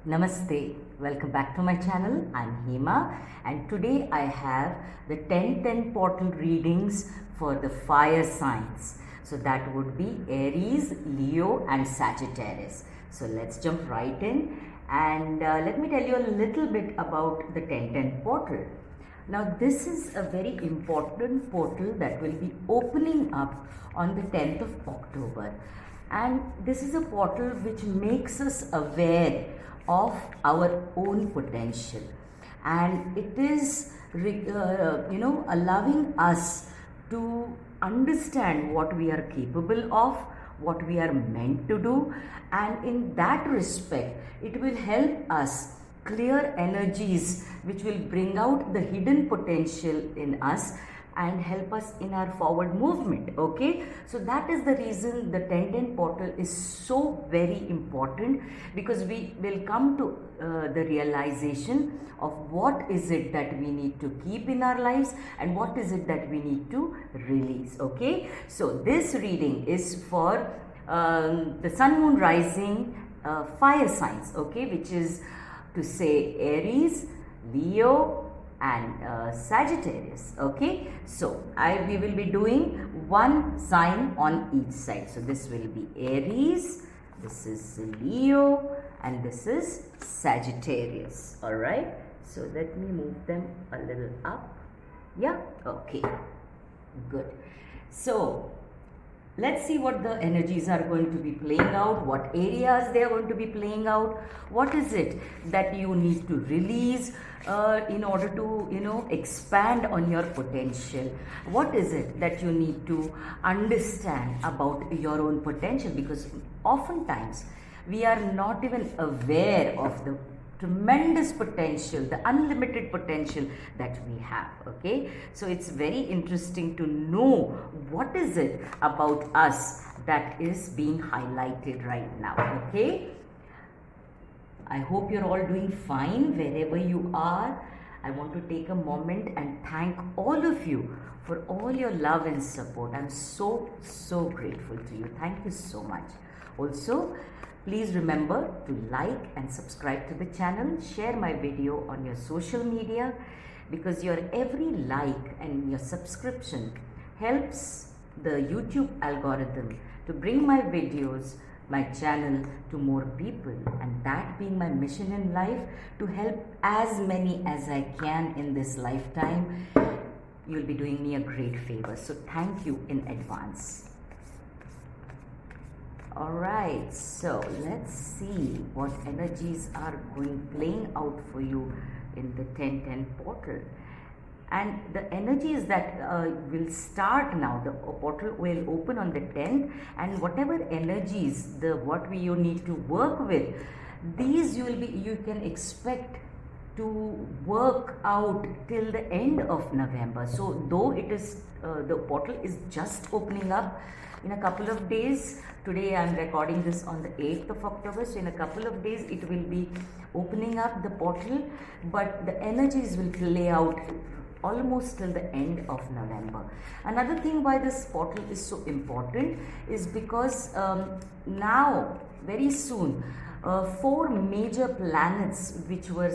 Namaste, welcome back to my channel. I'm Hema and today I have the 10-10 portal readings for the fire signs. So that would be Aries, Leo and Sagittarius. So let's jump right in and let me tell you a little bit about the 10-10 portal. Now this is a very important portal that will be opening up on the 10th of October. And this is a portal which makes us aware of our own potential, and it is allowing us to understand what we are capable of, what we are meant to do, and in that respect it will help us clear energies which will bring out the hidden potential in us and help us in our forward movement. Okay, so that is the reason the 10-10 portal is so very important, because we will come to the realization of what is it that we need to keep in our lives and what is it that we need to release. Okay, so this reading is for the sun, moon, rising fire signs, okay, which is to say Aries, Leo and Sagittarius. Okay, so we will be doing one sign on each side. So this will be Aries, this is Leo and this is Sagittarius. All right, so let me move them a little up. Yeah, okay, good. So let's see what the energies are going to be playing out, what areas they are going to be playing out, what is it that you need to release in order to expand on your potential, what is it that you need to understand about your own potential, because oftentimes we are not even aware of the tremendous potential, the unlimited potential that we have. Okay, so it's very interesting to know what is it about us that is being highlighted right now. Okay, I hope you're all doing fine wherever you are. I want to take a moment and thank all of you for all your love and support. I'm so grateful to you. Thank you so much. Also, please remember to like and subscribe to the channel, share my video on your social media, because your every like and your subscription helps the YouTube algorithm to bring my videos, my channel to more people, and that being my mission in life, to help as many as I can in this lifetime. You'll be doing me a great favor, so thank you in advance. Alright, so let's see what energies are playing out for you in the 10-10 portal. And the energies that will start now, the portal will open on the 10th, and whatever energies you need to work with, these you can expect to work out till the end of November. So though it is the portal is just opening up in a couple of days, today I am recording this on the 8th of October, so in a couple of days it will be opening up the portal, but the energies will play out almost till the end of November. Another thing why this portal is so important is because now very soon 4 major planets which were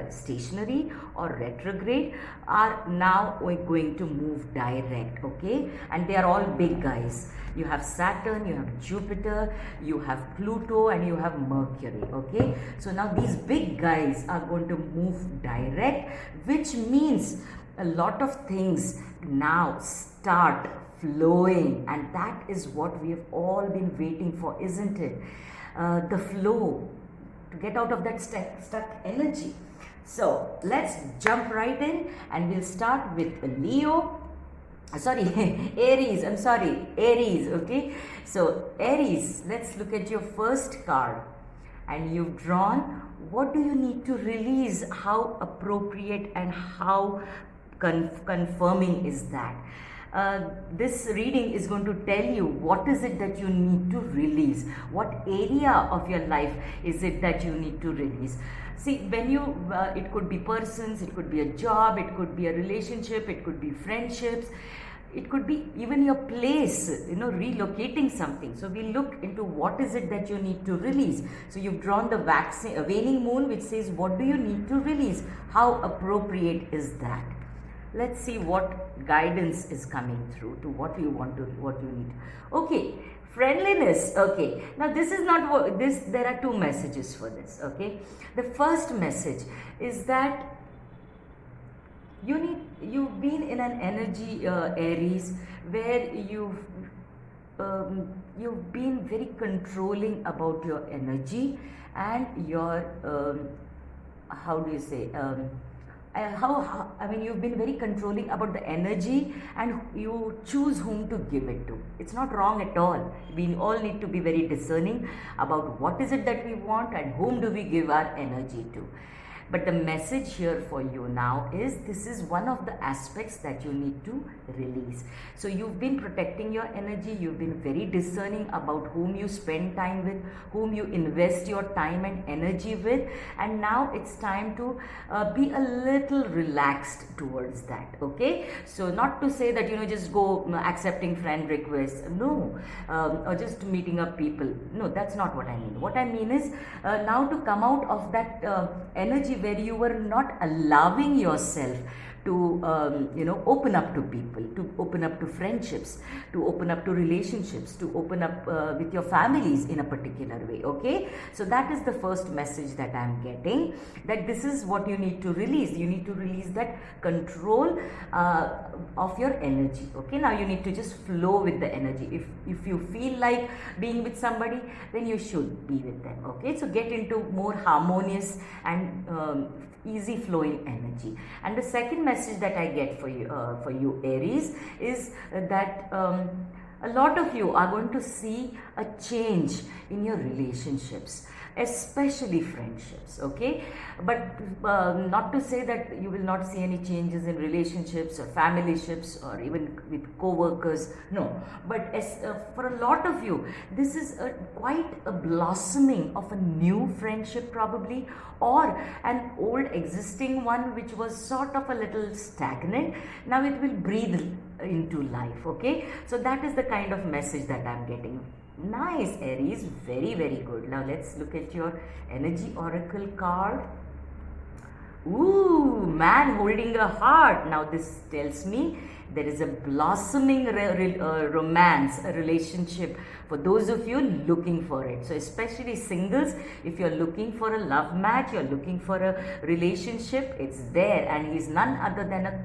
stationary or retrograde are now going to move direct. Okay, and they are all big guys. You have Saturn, you have Jupiter, you have Pluto and you have Mercury. Okay, so now these big guys are going to move direct, which means a lot of things now start flowing, and that is what we have all been waiting for, isn't it? The flow, to get out of that stuck energy. So let's jump right in, and we'll start with Leo. Aries. I'm sorry, Aries. Okay, so Aries, let's look at your first card, and you've drawn what do you need to release, how appropriate and how confirming is that. This reading is going to tell you what is it that you need to release, what area of your life is it that you need to release. See, when you it could be persons, it could be a job, it could be a relationship, it could be friendships, it could be even your place, relocating something. So we look into what is it that you need to release. So you've drawn the waning moon, which says what do you need to release, how appropriate is that. Let's see what guidance is coming through to what you need. Okay, friendliness. Okay, now this is not what this, there are two messages for this. Okay, the first message is that you've been in an energy, Aries, where you've been very controlling about your energy and your how do you say, I mean, you've been very controlling about the energy, and you choose whom to give it to. It's not wrong at all. We all need to be very discerning about what is it that we want and whom do we give our energy to. But the message here for you now is this is one of the aspects that you need to release. So you've been protecting your energy, you've been very discerning about whom you spend time with, whom you invest your time and energy with, and now it's time to be a little relaxed towards that. Okay, so not to say that just go accepting friend requests, no, or just meeting up people, no, that's not what I mean. What I mean is now to come out of that energy where you were not allowing yourself to open up to people, to open up to friendships, to open up to relationships, to open up with your families in a particular way. Okay, so that is the first message that I am getting, that this is what you need to release. You need to release that control of your energy. Okay, now you need to just flow with the energy. If you feel like being with somebody, then you should be with them. Okay, so get into more harmonious and easy flowing energy. And the second message that I get for you Aries, is that a lot of you are going to see a change in your relationships, especially friendships. Okay, but not to say that you will not see any changes in relationships or familyships or even with co-workers, no, but for a lot of you this is quite a blossoming of a new friendship probably, or an old existing one which was sort of a little stagnant. Now it will breathe into life. Okay, so that is the kind of message that I'm getting. Nice, Aries, very, very good. Now let's look at your energy oracle card. Ooh, man holding a heart. Now this tells me there is a blossoming romance, a relationship for those of you looking for it. So especially singles, if you're looking for a love match, you're looking for a relationship, it's there. And he's none other than a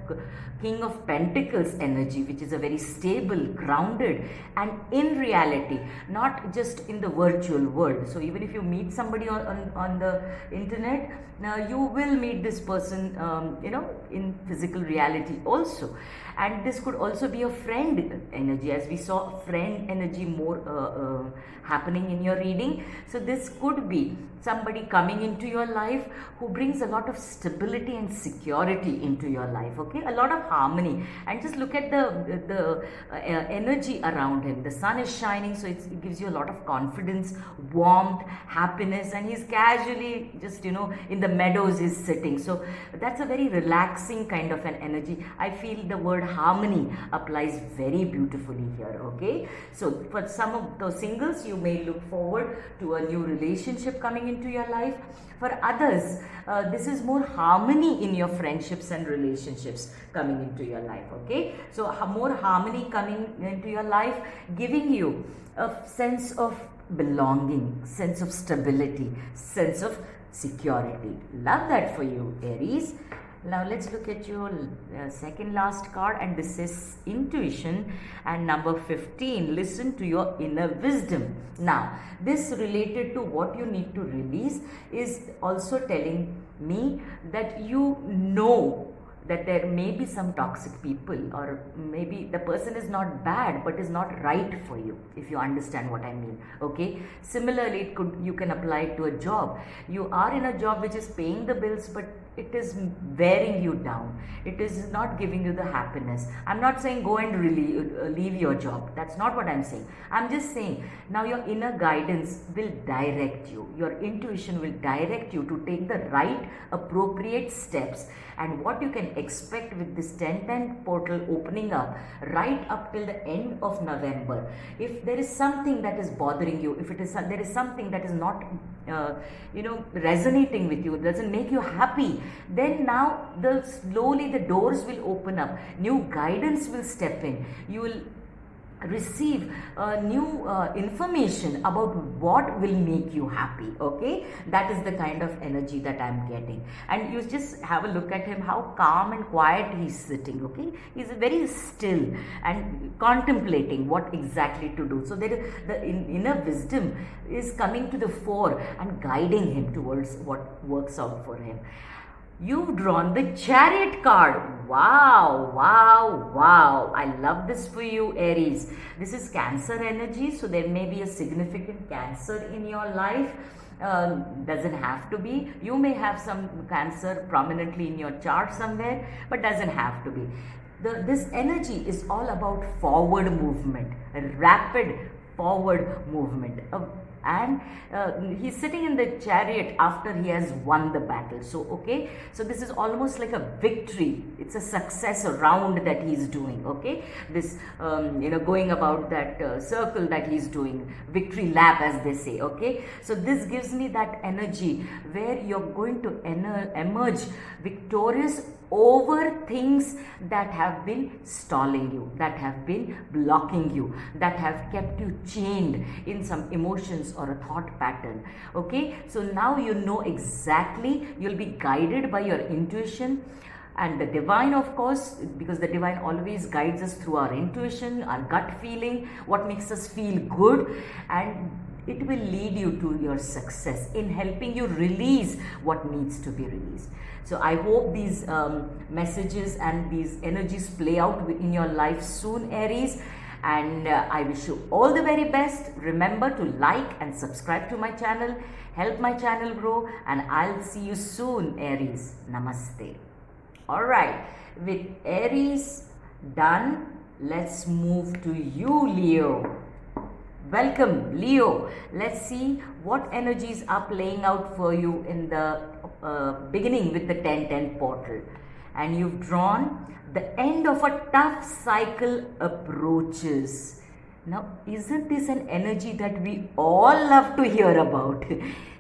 King of Pentacles energy, which is a very stable, grounded, and in reality, not just in the virtual world. So even if you meet somebody on the internet, now you will meet this person in physical reality also. And this could also be a friend energy, as we saw friend energy more happening in your reading. So this could be somebody coming into your life who brings a lot of stability and security into your life. Okay, a lot of harmony. And just look at the energy around him. The sun is shining, so it gives you a lot of confidence, warmth, happiness, and he's casually just in the meadows is sitting. So that's a very relaxing kind of an energy. I feel the word harmony applies very beautifully here. Okay, so for some of those singles, you may look forward to a new relationship coming into your life. For others, this is more harmony in your friendships and relationships coming into your life. Okay, so more harmony coming into your life, giving you a sense of belonging, sense of stability, sense of security. Love that for you, Aries. Now let's look at your second last card, and this is intuition and number 15. Listen to your inner wisdom. Now this related to what you need to release is also telling me that you know that there may be some toxic people, or maybe the person is not bad but is not right for you, if you understand what I mean. Okay, similarly you can apply it to a job. You are in a job which is paying the bills, but it is wearing you down. It is not giving you the happiness. I'm not saying go and leave your job. That's not what I'm saying. I'm just saying now your inner guidance will direct you. Your intuition will direct you to take the right appropriate steps. And what you can expect with this 1010 portal opening up right up till the end of November. If there is something that is bothering you, if there is something that is not resonating with you, doesn't make you happy, then now slowly the doors will open up, new guidance will step in, you will receive new information about what will make you happy. Okay, that is the kind of energy that I'm getting. And you just have a look at him, how calm and quiet he's sitting. Okay, he's very still and contemplating what exactly to do. So there is the inner wisdom is coming to the fore and guiding him towards what works out for him. You've drawn the Chariot card. Wow, wow, wow. I love this for you, Aries. This is Cancer energy, so there may be a significant Cancer in your life. Doesn't have to be. You may have some Cancer prominently in your chart somewhere, but doesn't have to be. This energy is all about forward movement, rapid forward movement. And he's sitting in the Chariot after he has won the battle. So okay, so this is almost like a victory. It's a success round that he's doing. Okay, this going about that circle that he's doing, victory lap as they say. Okay, so this gives me that energy where you're going to emerge victorious over things that have been stalling you, that have been blocking you, that have kept you chained in some emotions or a thought pattern. Okay, so now you know exactly, you'll be guided by your intuition and the divine, of course, because the divine always guides us through our intuition, our gut feeling, what makes us feel good, and it will lead you to your success in helping you release what needs to be released. So I hope these messages and these energies play out in your life soon, Aries. And I wish you all the very best. Remember to like and subscribe to my channel. Help my channel grow. And I'll see you soon, Aries. Namaste. Alright, with Aries done, let's move to you, Leo. Welcome, Leo. Let's see what energies are playing out for you in the beginning with the 1010 portal. And you've drawn the end of a tough cycle approaches. Now, isn't this an energy that we all love to hear about?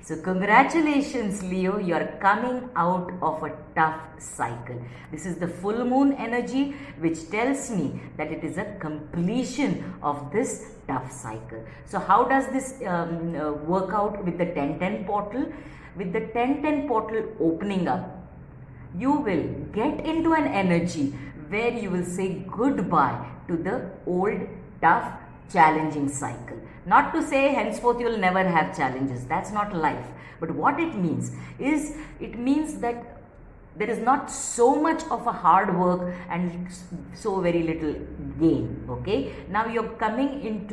So, congratulations, Leo. You're coming out of a tough cycle. This is the full moon energy, which tells me that it is a completion of this tough cycle. So, how does this work out with the 1010 portal? With the 1010 portal opening up, you will get into an energy where you will say goodbye to the old, tough, challenging cycle. Not to say henceforth you will never have challenges. That's not life. But what it means is, it means that there is not so much of a hard work and so very little gain. Okay, now you're coming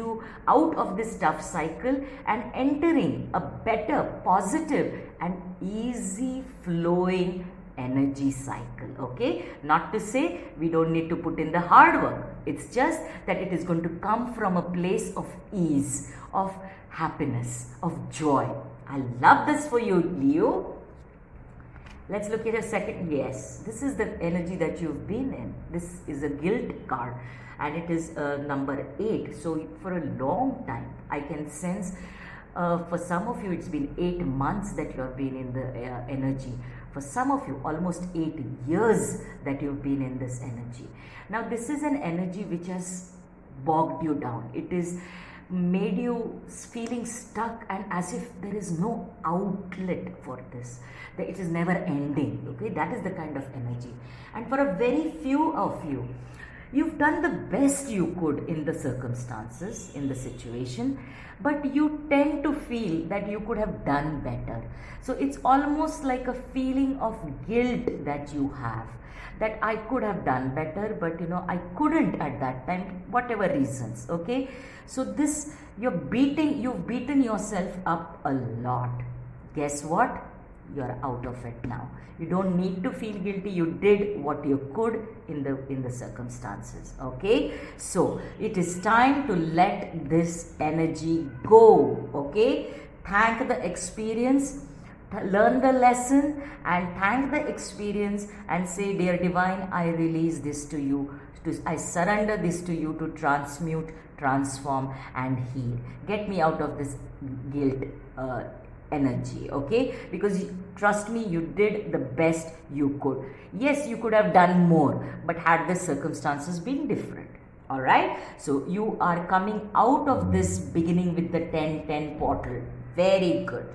out of this tough cycle and entering a better, positive and easy flowing energy cycle. Okay, not to say we don't need to put in the hard work. It's just that it is going to come from a place of ease, of happiness, of joy. I love this for you, Leo. Let's look at a second. Yes, this is the energy that you've been in. This is a guilt card and it is number 8. So for a long time, I can sense for some of you it's been 8 months that you have been in the energy. For some of you, almost 8 years that you've been in this energy. Now, this is an energy which has bogged you down. It is made you feeling stuck and as if there is no outlet for this. That it is never ending. Okay, that is the kind of energy. And for a very few of you, you've done the best you could in the circumstances, in the situation, but you tend to feel that you could have done better. So it's almost like a feeling of guilt that you have, that I could have done better, but I couldn't at that time, whatever reasons. Okay, so this, you've beaten yourself up a lot. Guess what? You're out of it now. You don't need to feel guilty. You did what you could in the circumstances. Okay, so it is time to let this energy go. Okay, thank the experience, learn the lesson and thank the experience and say, dear divine, I release this to you. I surrender this to you to transmute, transform and heal. Get me out of this guilt energy, okay? Because trust me, you did the best you could. Yes, you could have done more, but had the circumstances been different. All right, so you are coming out of this beginning with the 10-10 portal. Very good.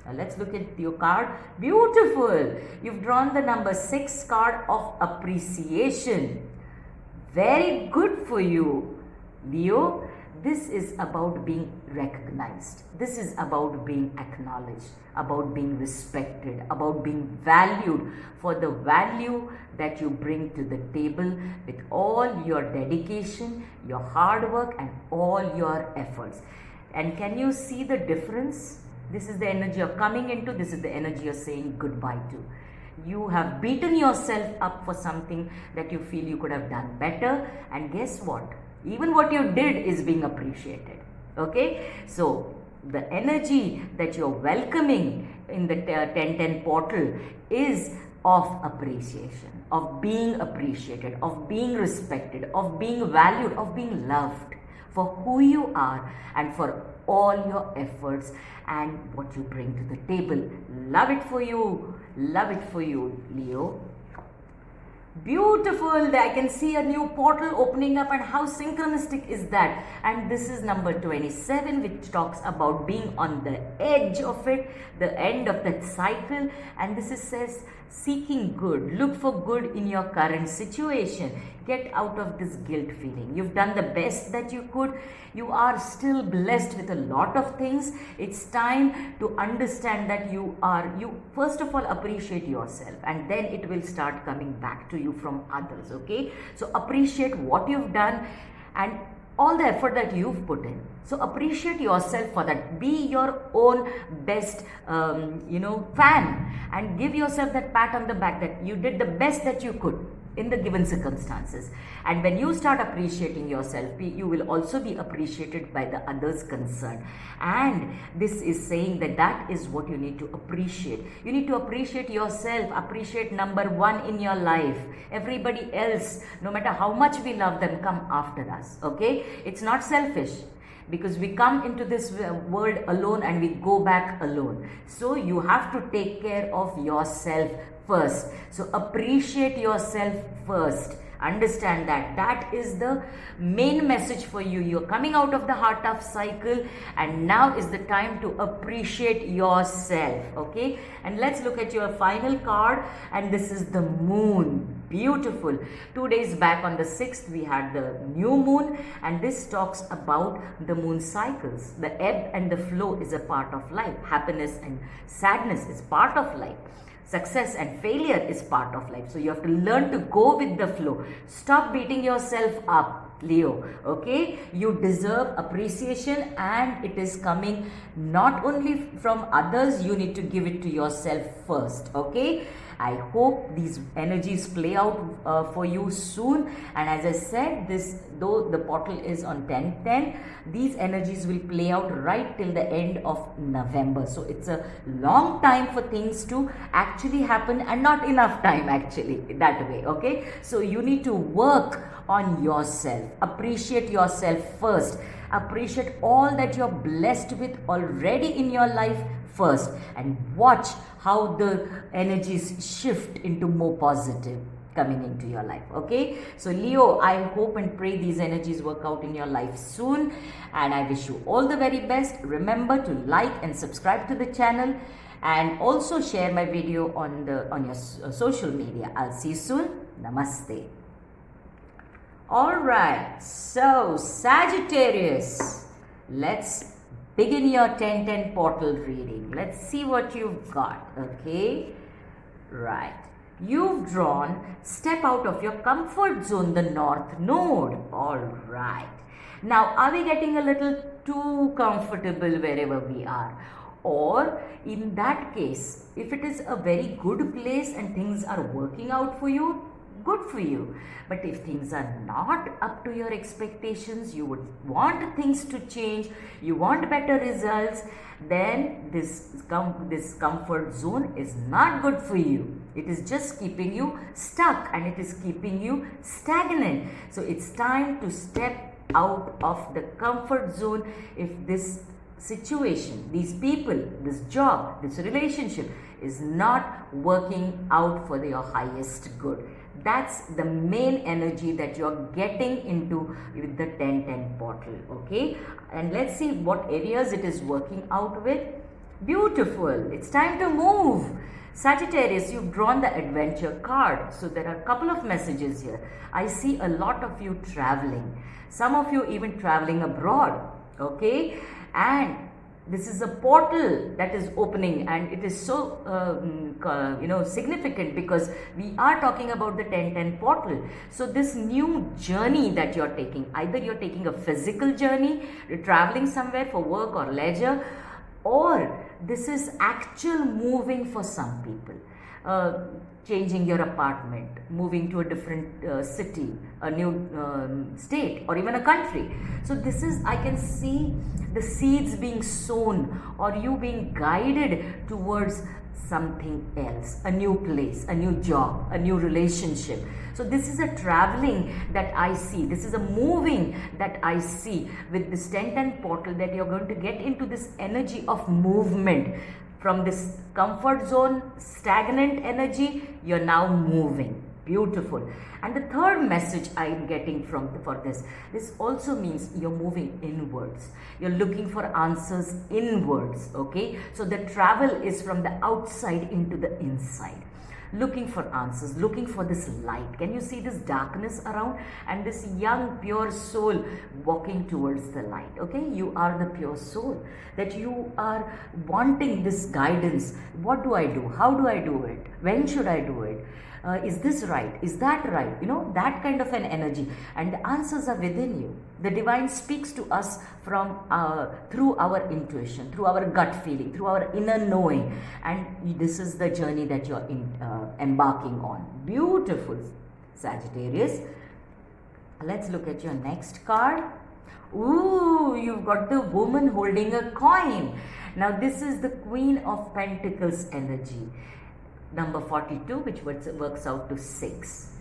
Now let's look at your card. Beautiful. You've drawn the number 6 card of appreciation. Very good for you, Leo. This is about being recognized. This is about being acknowledged, about being respected, about being valued for the value that you bring to the table with all your dedication, your hard work and all your efforts. And can you see the difference? This is the energy you're coming into. This is the energy you're saying goodbye to. You have beaten yourself up for something that you feel you could have done better. And guess what? Even what you did is being appreciated. Okay? So, the energy that you're welcoming in the 10-10 portal is of appreciation, of being appreciated, of being respected, of being valued, of being loved for who you are and for all your efforts and what you bring to the table. Love it for you. Love it for you, Leo. Beautiful. I can see a new portal opening up, and how synchronistic is that? And this is number 27, which talks about being on the edge of it, the end of that cycle. And this says seeking good. Look for good in your current situation. Get out of this guilt feeling. You've done the best that you could. You are still blessed with a lot of things. It's time to understand that you first of all appreciate yourself, and then it will start coming back to you from others. Okay, so appreciate what you've done and all the effort that you've put in. So appreciate yourself for that. Be your own best fan, and give yourself that pat on the back that you did the best that you could in the given circumstances. And when you start appreciating yourself, you will also be appreciated by the others concerned. And this is saying that that is what you need to appreciate. You need to appreciate yourself, appreciate number 1 in your life. Everybody else, no matter how much we love them, come after us. Okay, it's not selfish, because we come into this world alone and we go back alone. So you have to take care of yourself first. So appreciate yourself first. Understand that. That is the main message for you. You're coming out of the heart of cycle, and now is the time to appreciate yourself. Okay, and let's look at your final card, and this is the moon. Beautiful. 2 days back on the 6th we had the new moon, and this talks about the moon cycles. The ebb and the flow is a part of life. Happiness and sadness is part of life. Success and failure is part of life. So you have to learn to go with the flow. Stop beating yourself up, Leo. Okay, you deserve appreciation, and it is coming not only from others, you need to give it to yourself first. Okay, I hope these energies play out for you soon. And as I said, though the portal is on 10-10, these energies will play out right till the end of November. So it's a long time for things to actually happen, and not enough time actually that way. Okay, so you need to work on yourself. Appreciate yourself first. Appreciate all that you're blessed with already in your life first, and watch how the energies shift into more positive coming into your life. Okay, so Leo, I hope and pray these energies work out in your life soon, and I wish you all the very best. Remember to like and subscribe to the channel, and also share my video on your social media. I'll see you soon. Namaste. All right, so Sagittarius, let's begin your 10-10 portal reading. Let's see what you've got. Okay, right. You've drawn step out of your comfort zone, the North Node. All right. Now, are we getting a little too comfortable wherever we are? Or in that case, if it is a very good place and things are working out for you, good for you. But if things are not up to your expectations, you would want things to change, you want better results, then this comfort zone is not good for you. It is just keeping you stuck and it is keeping you stagnant. So it's time to step out of the comfort zone if this situation, these people, this job, this relationship is not working out for your highest good. That's the main energy that you're getting into with the 1010 portal. Okay, and let's see what areas it is working out with. Beautiful. It's time to move. Sagittarius, you've drawn the adventure card. So there are a couple of messages here. I see a lot of you traveling. Some of you even traveling abroad. Okay, and this is a portal that is opening, and it is so significant because we are talking about the 1010 portal. So this new journey that you're taking, either you're taking a physical journey, you're traveling somewhere for work or leisure, or this is actual moving for some people. Changing your apartment, moving to a different city, a new state, or even a country. So this is, I can see the seeds being sown or you being guided towards something else, a new place, a new job, a new relationship. So this is a traveling that I see. This is a moving that I see with this 1010 portal, that you're going to get into this energy of movement. From this comfort zone, stagnant energy, you're now moving. Beautiful. And the third message I'm getting for this also means you're moving inwards. You're looking for answers inwards. Okay, so the travel is from the outside into the inside. Looking for answers, looking for this light. Can you see this darkness around? And this young pure soul walking towards the light. Okay, you are the pure soul, that you are wanting this guidance. What do I do? How do I do it? When should I do it? Is this right? Is that right? You know, that kind of an energy. And the answers are within you. The divine speaks to us from through our intuition, through our gut feeling, through our inner knowing. And this is the journey that you're embarking on. Beautiful, Sagittarius. Let's look at your next card. Ooh, you've got the woman holding a coin. Now this is the Queen of Pentacles energy. Number 42, which works out to 6.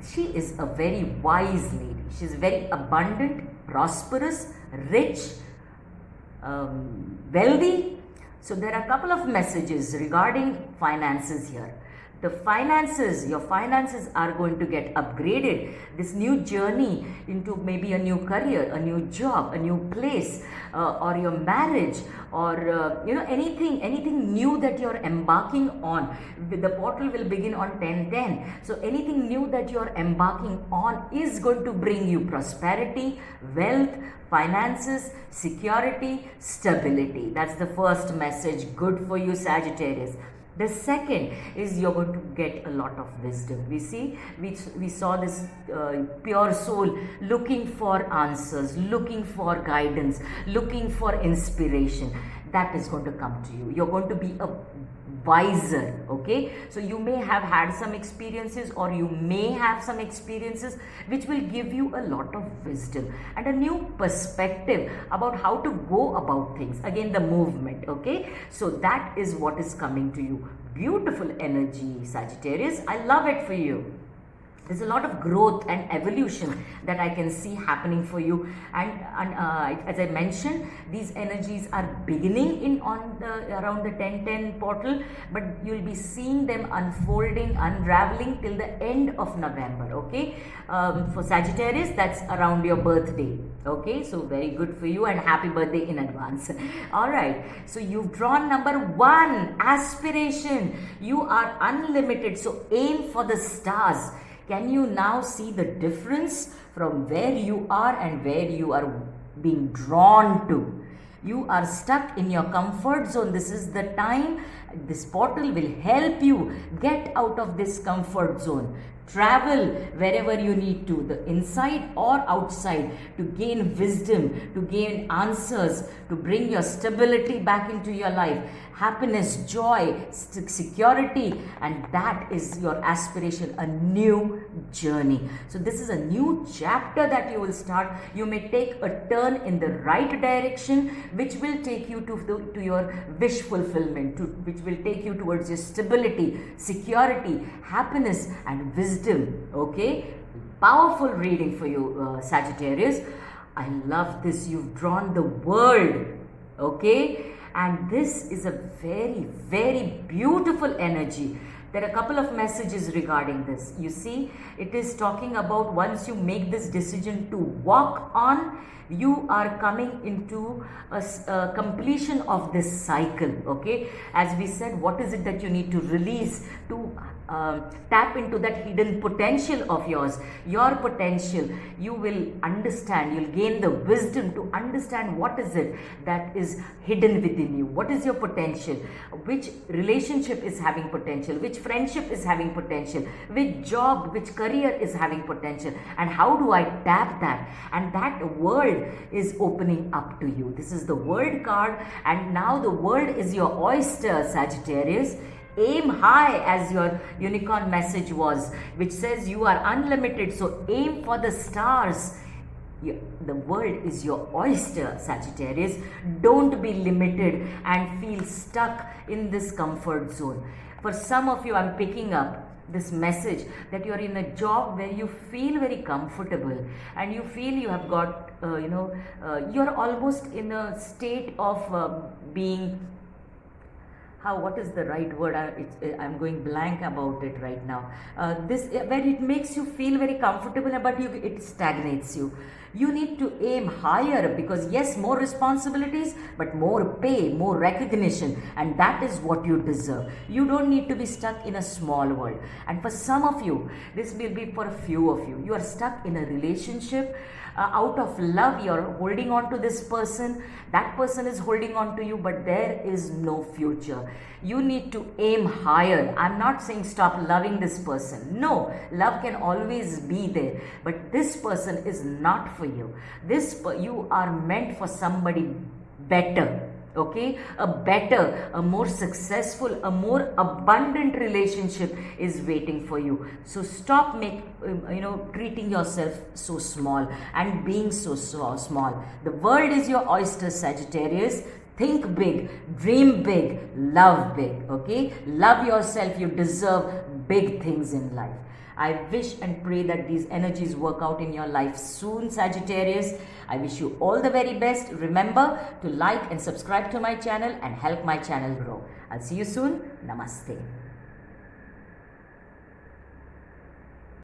She is a very wise lady. She is very abundant, prosperous, rich, wealthy. So there are a couple of messages regarding finances here. The finances, your finances are going to get upgraded. This new journey into maybe a new career, a new job, a new place, or your marriage, or anything new that you're embarking on. The portal will begin on 10/10. So anything new that you're embarking on is going to bring you prosperity, wealth, finances, security, stability. That's the first message. Good for you, Sagittarius. The second is you're going to get a lot of wisdom. We saw this pure soul looking for answers, looking for guidance, looking for inspiration. That is going to come to you. You're going to be a wiser. Okay, so you may have had some experiences, or you may have some experiences which will give you a lot of wisdom and a new perspective about how to go about things. Again, the movement. Okay, so that is what is coming to you. Beautiful energy, Sagittarius. I love it for you. There's a lot of growth and evolution that I can see happening for you, and as I mentioned, these energies are beginning around the 10/10 portal, but you'll be seeing them unfolding, unraveling till the end of November. Okay, for Sagittarius, that's around your birthday. Okay, so very good for you, and happy birthday in advance. All right, so you've drawn number 1, aspiration. You are unlimited, so aim for the stars. Can you now see the difference from where you are and where you are being drawn to? You are stuck in your comfort zone. This is the time This portal will help you get out of this comfort zone. Travel wherever you need to, the inside or outside, to gain wisdom, to gain answers, to bring your stability back into your life, happiness, joy, security, and that is your aspiration, a new journey. So this is a new chapter that you will start. You may take a turn in the right direction, which will take you to your wish fulfillment, which will take you towards your stability, security, happiness, and wisdom. Okay, powerful reading for you, Sagittarius. I love this. You've drawn the world. Okay, and this is a very, very beautiful energy. There are a couple of messages regarding this. You see, it is talking about once you make this decision to walk on, you are coming into a completion of this cycle. Okay, as we said, what is it that you need to release to tap into that hidden potential of yours, your potential? You will understand, you'll gain the wisdom to understand what is it that is hidden within you, what is your potential, which relationship is having potential, which friendship is having potential, which job, which career is having potential, and how do I tap that? And that world is opening up to you. This is the world card, and now the world is your oyster, Sagittarius. Aim high, as your unicorn message was, which says you are unlimited, so aim for the stars. The world is your oyster, Sagittarius. Don't be limited and feel stuck in this comfort zone. For some of you, I'm picking up this message that you're in a job where you feel very comfortable and you feel you have got, you're almost in a state of being, what is the right word? I'm going blank about it right now. Where it makes you feel very comfortable, but it stagnates you. You need to aim higher, because yes, more responsibilities, but more pay, more recognition, and that is what you deserve. You don't need to be stuck in a small world. And for some of you, this will be for a few of you. You are stuck in a relationship. Out of love, you're holding on to this person. That person is holding on to you, but there is no future. You need to aim higher. I'm not saying stop loving this person. No, love can always be there, but this person is not for you. You are meant for somebody better. Okay, a better, a more successful, a more abundant relationship is waiting for you. So stop treating yourself so small and being so small. The world is your oyster, Sagittarius. Think big, dream big, love big. Okay, love yourself. You deserve big things in life. I wish and pray that these energies work out in your life soon, Sagittarius. I wish you all the very best. Remember to like and subscribe to my channel and help my channel grow. I'll see you soon. Namaste.